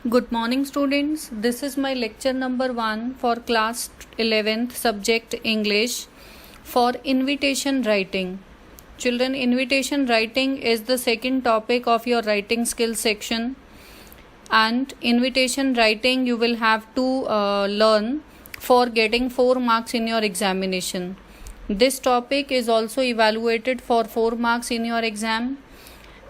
Good morning, students. This is my lecture number 1 for class 11th subject English for invitation writing. Children, invitation writing is the second topic of your writing skills section, and invitation writing you will have to learn for getting 4 marks in your examination. This topic is also evaluated for 4 marks in your exam.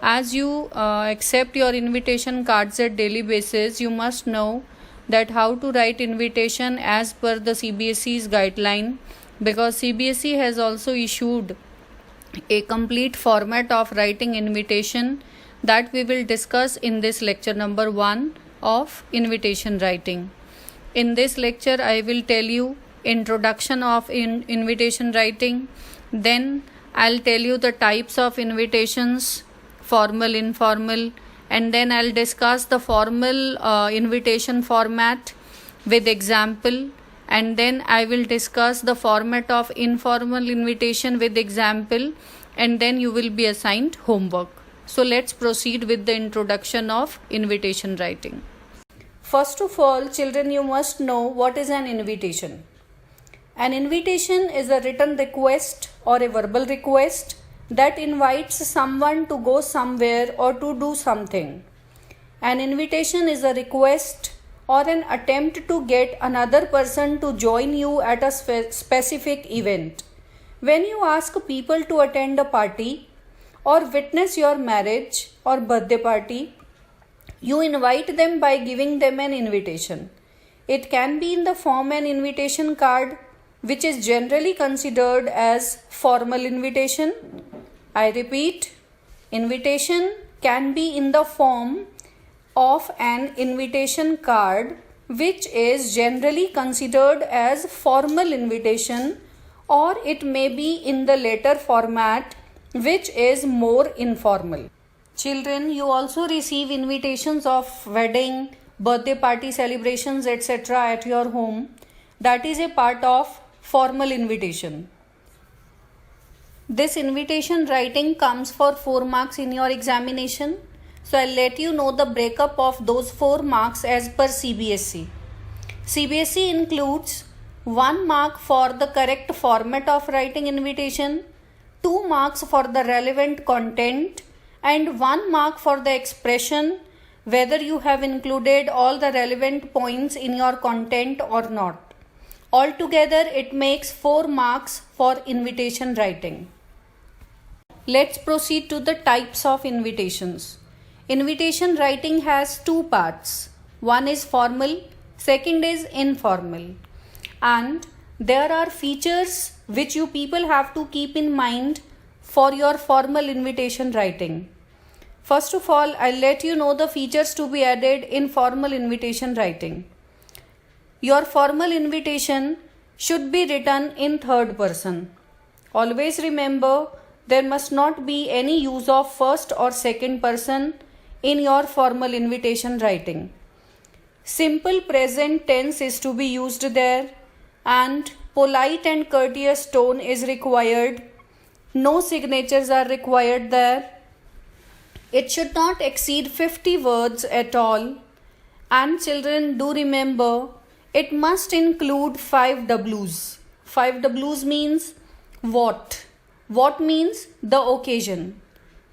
As you accept your invitation cards at daily basis, you must know that how to write invitation as per the CBSE's guideline, because CBSE has also issued a complete format of writing invitation that we will discuss in this lecture number 1 of invitation writing. In this lecture, I will tell you introduction of invitation writing, then I'll tell you the types of invitations, formal, informal, and then I'll discuss the formal invitation format with example, and then I will discuss the format of informal invitation with example, and then you will be assigned homework. So let's proceed with the introduction of invitation writing. First of all, children, you must know what is an invitation. An invitation is a written request or a verbal request that invites someone to go somewhere or to do something. An invitation is a request or an attempt to get another person to join you at a specific event. When you ask people to attend a party or witness your marriage or birthday party, you invite them by giving them an invitation. It can be in the form an invitation card, which is generally considered as formal invitation. I repeat, invitation can be in the form of an invitation card, which is generally considered as formal invitation, or it may be in the latter format, which is more informal. Children, you also receive invitations of wedding, birthday party celebrations, etc. at your home. That is a part of formal invitation. This invitation writing comes for 4 marks in your examination. So I'll let you know the breakup of those 4 marks as per CBSE. CBSE includes 1 mark for the correct format of writing invitation, 2 marks for the relevant content, and 1 mark for the expression whether you have included all the relevant points in your content or not. Altogether, it makes 4 marks for invitation writing. Let's proceed to the types of invitations. Invitation writing has 2 parts. One is formal, second is informal. And there are features which you people have to keep in mind for your formal invitation writing. First of all, I'll let you know the features to be added in formal invitation writing. Your formal invitation should be written in third person. Always remember, there must not be any use of first or second person in your formal invitation writing. Simple present tense is to be used there, and polite and courteous tone is required. No signatures are required there. It should not exceed 50 words at all. And children, do remember, it must include 5 W's. 5 W's means what? What means the occasion.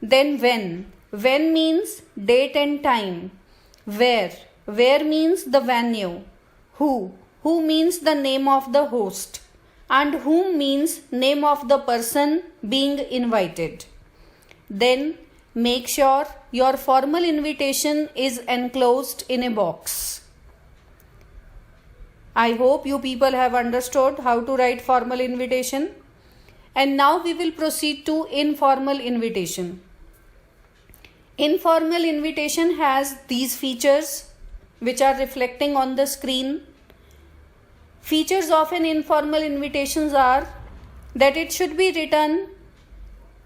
Then when. When means date and time. Where. Where means the venue. Who. Who means the name of the host. And whom means name of the person being invited. Then make sure your formal invitation is enclosed in a box. I hope you people have understood how to write formal invitation. And now we will proceed to informal invitation. Informal invitation has these features which are reflecting on the screen. Features of an informal invitations are that it should be written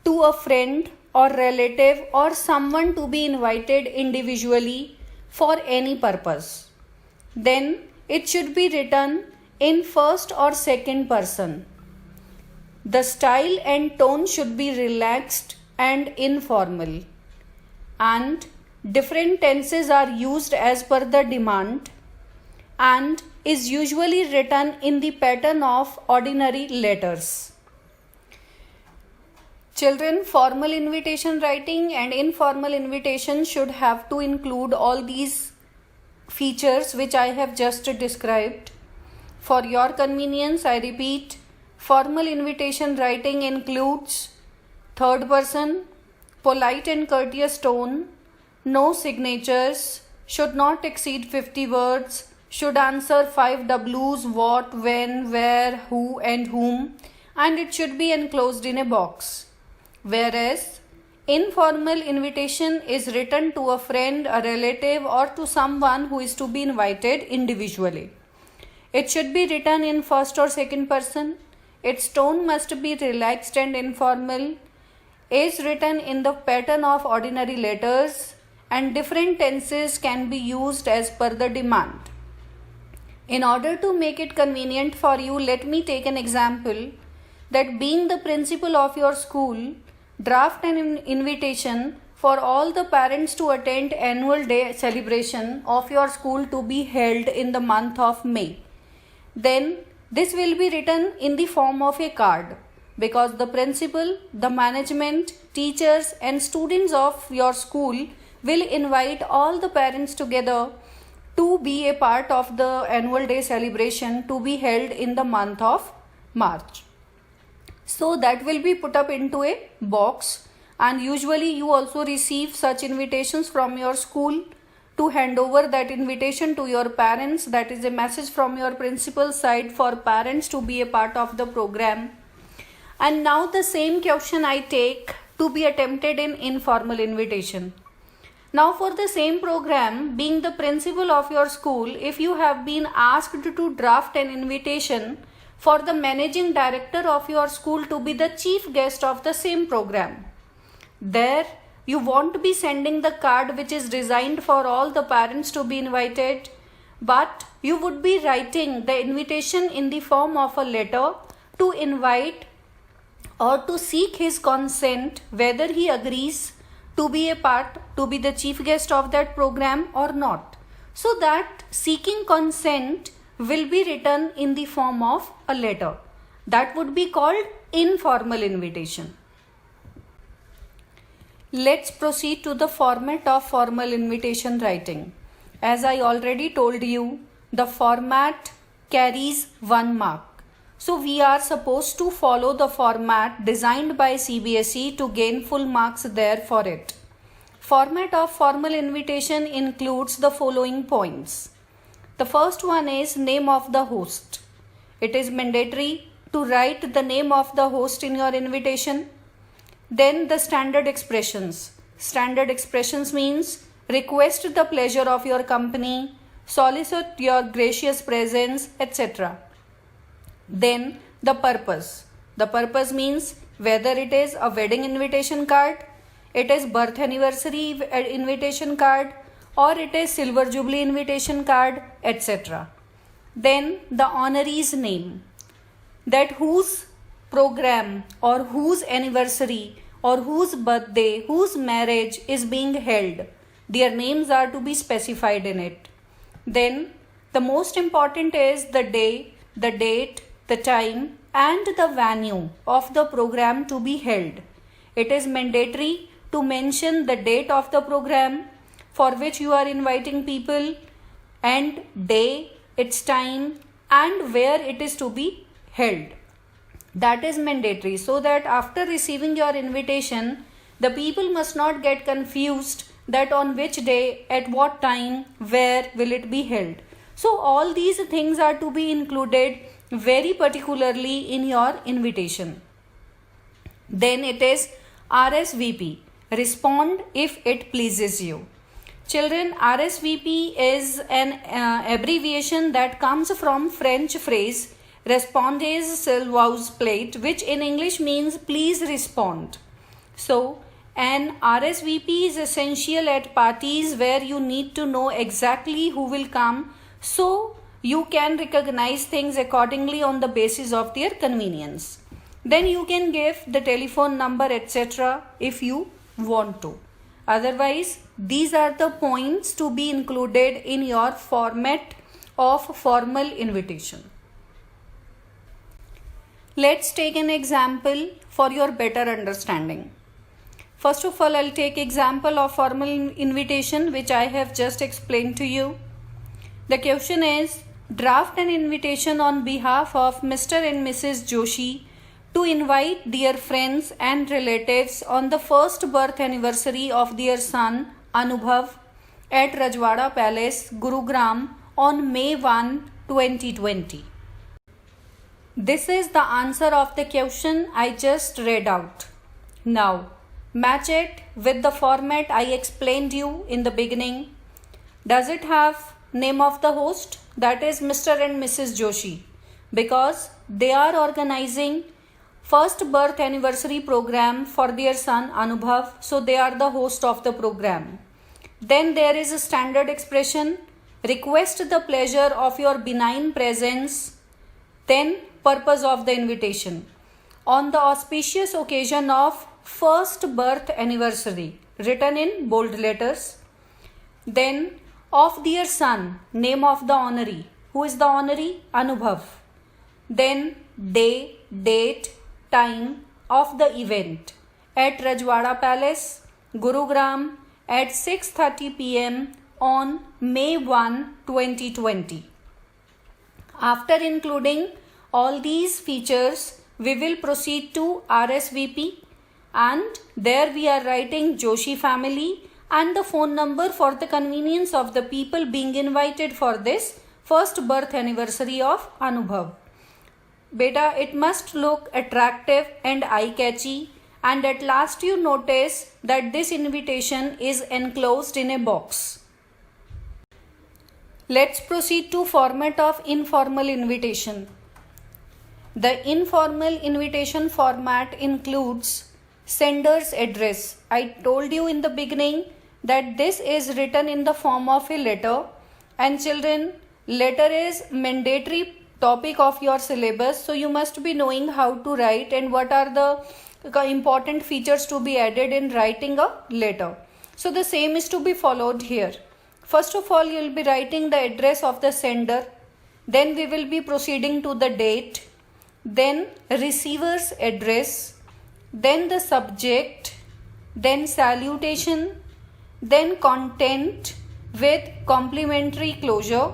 to a friend or relative or someone to be invited individually for any purpose. Then it should be written in first or second person. The style and tone should be relaxed and informal. And Different tenses are used as per the demand and is usually written in the pattern of ordinary letters. Children, formal invitation writing and informal invitation should have to include all these features which I have just described. For your convenience, I repeat, formal invitation writing includes third person, polite and courteous tone, no signatures, should not exceed 50 words, should answer 5 W's: what, when, where, who and whom, and it should be enclosed in a box. Whereas informal invitation is written to a friend, a relative, or to someone who is to be invited individually. It should be written in first or second person. Its tone must be relaxed and informal. Is written in the pattern of ordinary letters, and different tenses can be used as per the demand. In order to make it convenient for you, let me take an example that being the principal of your school, draft an invitation for all the parents to attend annual day celebration of your school to be held in the month of May. Then this will be written in the form of a card, because the principal, the management, teachers and students of your school will invite all the parents together to be a part of the annual day celebration to be held in the month of March. So that will be put up into a box, and usually you also receive such invitations from your school to hand over that invitation to your parents. That is a message from your principal side for parents to be a part of the program. And now the same question I take to be attempted in informal invitation. Now for the same program, being the principal of your school, if you have been asked to draft an invitation for the managing director of your school to be the chief guest of the same program, there you won't be sending the card which is designed for all the parents to be invited, but you would be writing the invitation in the form of a letter to invite or to seek his consent whether he agrees to be a part, to be the chief guest of that program or not. So that seeking consent will be written in the form of a letter. That would be called informal invitation. Let's proceed to the format of formal invitation writing. As I already told you, the format carries 1 mark. So we are supposed to follow the format designed by CBSE to gain full marks there for it. Format of formal invitation includes the following points. The first one is name of the host. It is mandatory to write the name of the host in your invitation. Then the standard expressions. Standard expressions means request the pleasure of your company, solicit your gracious presence, etc. Then the purpose. The purpose means whether it is a wedding invitation card, it is birth anniversary invitation card, or it is silver jubilee invitation card, etc. Then the honoree's name, that whose program or whose anniversary or whose birthday, whose marriage is being held. Their names are to be specified in it. Then the most important is the day, the date, the time and the venue of the program to be held. It is mandatory to mention the date of the program for which you are inviting people, and day, its time and where it is to be held. That is mandatory, so that after receiving your invitation, the people must not get confused that on which day, at what time, where will it be held. So all these things are to be included very particularly in your invitation. Then it is RSVP, respond if it pleases you. Children, RSVP is an abbreviation that comes from French phrase Respondez s'il vous plaît, which in English means please respond. So an RSVP is essential at parties where you need to know exactly who will come, so you can recognize things accordingly on the basis of their convenience. Then you can give the telephone number, etc. if you want to. Otherwise, these are the points to be included in your format of formal invitation. Let's take an example for your better understanding. First of all, I'll take example of formal invitation which I have just explained to you. The question is, draft an invitation on behalf of Mr. and Mrs. Joshi to invite their friends and relatives on the first birth anniversary of their son Anubhav at Rajwada Palace, Gurugram on May 1, 2020. This is the answer of the question I just read out. Now, match it with the format I explained you in the beginning. Does it have name of the host? That is Mr. and Mrs. Joshi, because they are organizing first birth anniversary program for their son Anubhav, so they are the host of the program. Then there is a standard expression, request the pleasure of your benign presence. Then purpose of the invitation. On the auspicious occasion of first birth anniversary, written in bold letters. Then of their son, name of the honoree. Who is the honoree? Anubhav. Then day, date, time of the event. At Rajwada Palace, Gurugram at 6:30 p.m. on May 1, 2020. After including all these features, we will proceed to RSVP, and there we are writing Joshi family and the phone number for the convenience of the people being invited for this first birth anniversary of Anubhav. Beta, it must look attractive and eye-catchy, and at last you notice that this invitation is enclosed in a box. Let's proceed to format of informal invitation. The informal invitation format includes sender's address. I told you in the beginning that this is written in the form of a letter, and children, letter is mandatory topic of your syllabus, so you must be knowing how to write and what are the important features to be added in writing a letter. So the same is to be followed here. First of all, you will be writing the address of the sender, then we will be proceeding to the date, then receiver's address, then the subject, then salutation, then content with complimentary closure,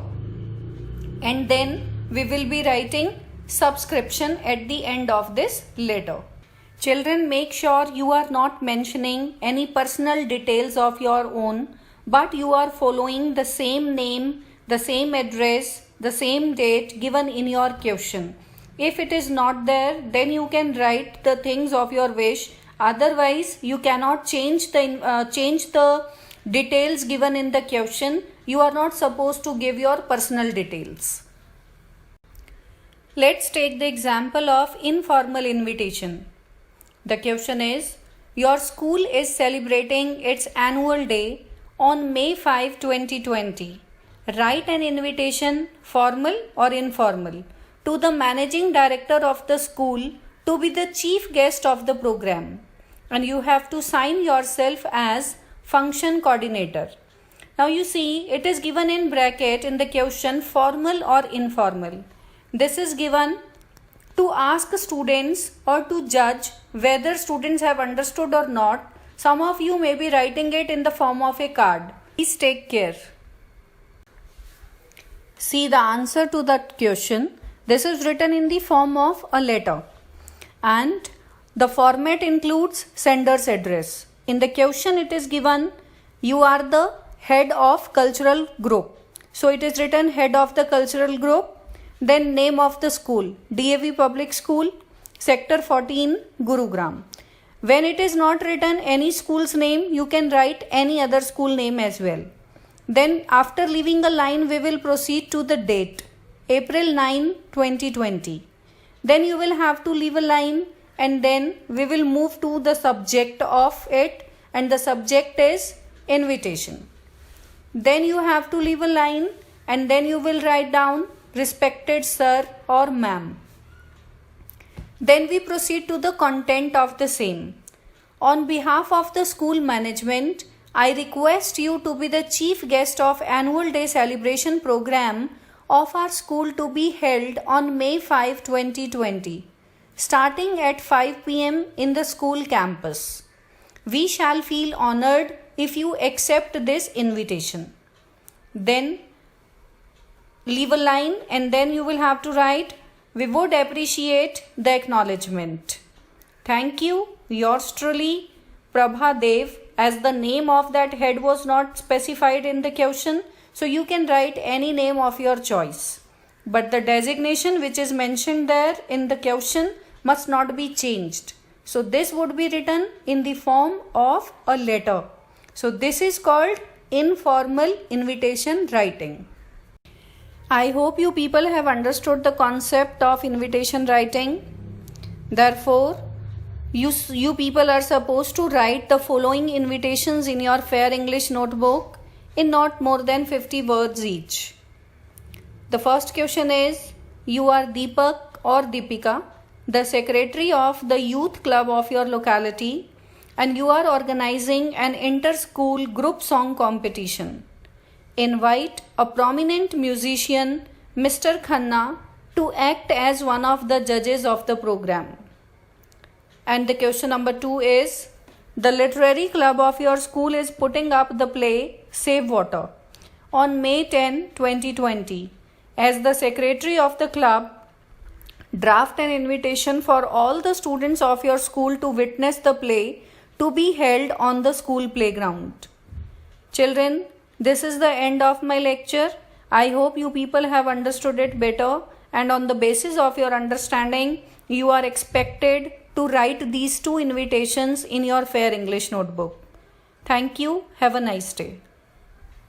and then we will be writing subscription at the end of this letter. Children, make sure you are not mentioning any personal details of your own, but you are following the same name, the same address, the same date given in your question. If it is not there, then you can write the things of your wish. Otherwise, you cannot change the details given in the question. You are not supposed to give your personal details. Let's take the example of informal invitation. The question is, your school is celebrating its annual day on May 5, 2020. Write an invitation, formal or informal, to the managing director of the school to be the chief guest of the program, and you have to sign yourself as function coordinator. Now you see, it is given in bracket in the question, formal or informal. This is given to ask students or to judge whether students have understood or not. Some of you may be writing it in the form of a card. Please take care. See the answer to that question. This is written in the form of a letter, and the format includes sender's address. In the question it is given, you are the head of cultural group. So it is written head of the cultural group. Then name of the school, DAV Public School, Sector 14, Gurugram. When it is not written any school's name, you can write any other school name as well. Then after leaving a line, we will proceed to the date, April 9, 2020. Then you will have to leave a line, and then we will move to the subject of it, and the subject is invitation. Then you have to leave a line, and then you will write down respected sir or ma'am. Then we proceed to the content of the same. On behalf of the school management, I request you to be the chief guest of annual day celebration program of our school to be held on May 5, 2020, starting at 5 p.m. in the school campus. We shall feel honored if you accept this invitation. Then leave a line and then you will have to write, "We would appreciate the acknowledgement. Thank you, yours truly, Prabha Dev," as the name of that head was not specified in the question, so you can write any name of your choice. But the designation which is mentioned there in the question must not be changed. So this would be written in the form of a letter. So this is called informal invitation writing. I hope you people have understood the concept of invitation writing. Therefore, you people are supposed to write the following invitations in your Fair English notebook in not more than 50 words each. The first question is, you are Deepak or Deepika, the secretary of the youth club of your locality, and you are organizing an inter-school group song competition. Invite a prominent musician, Mr. Khanna, to act as one of the judges of the program. And the question number 2 is, the literary club of your school is putting up the play Save Water on May 10, 2020. As the secretary of the club, draft an invitation for all the students of your school to witness the play to be held on the school playground. Children, this is the end of my lecture. I hope you people have understood it better, and on the basis of your understanding, you are expected to write these 2 invitations in your Fair English notebook. Thank you. Have a nice day.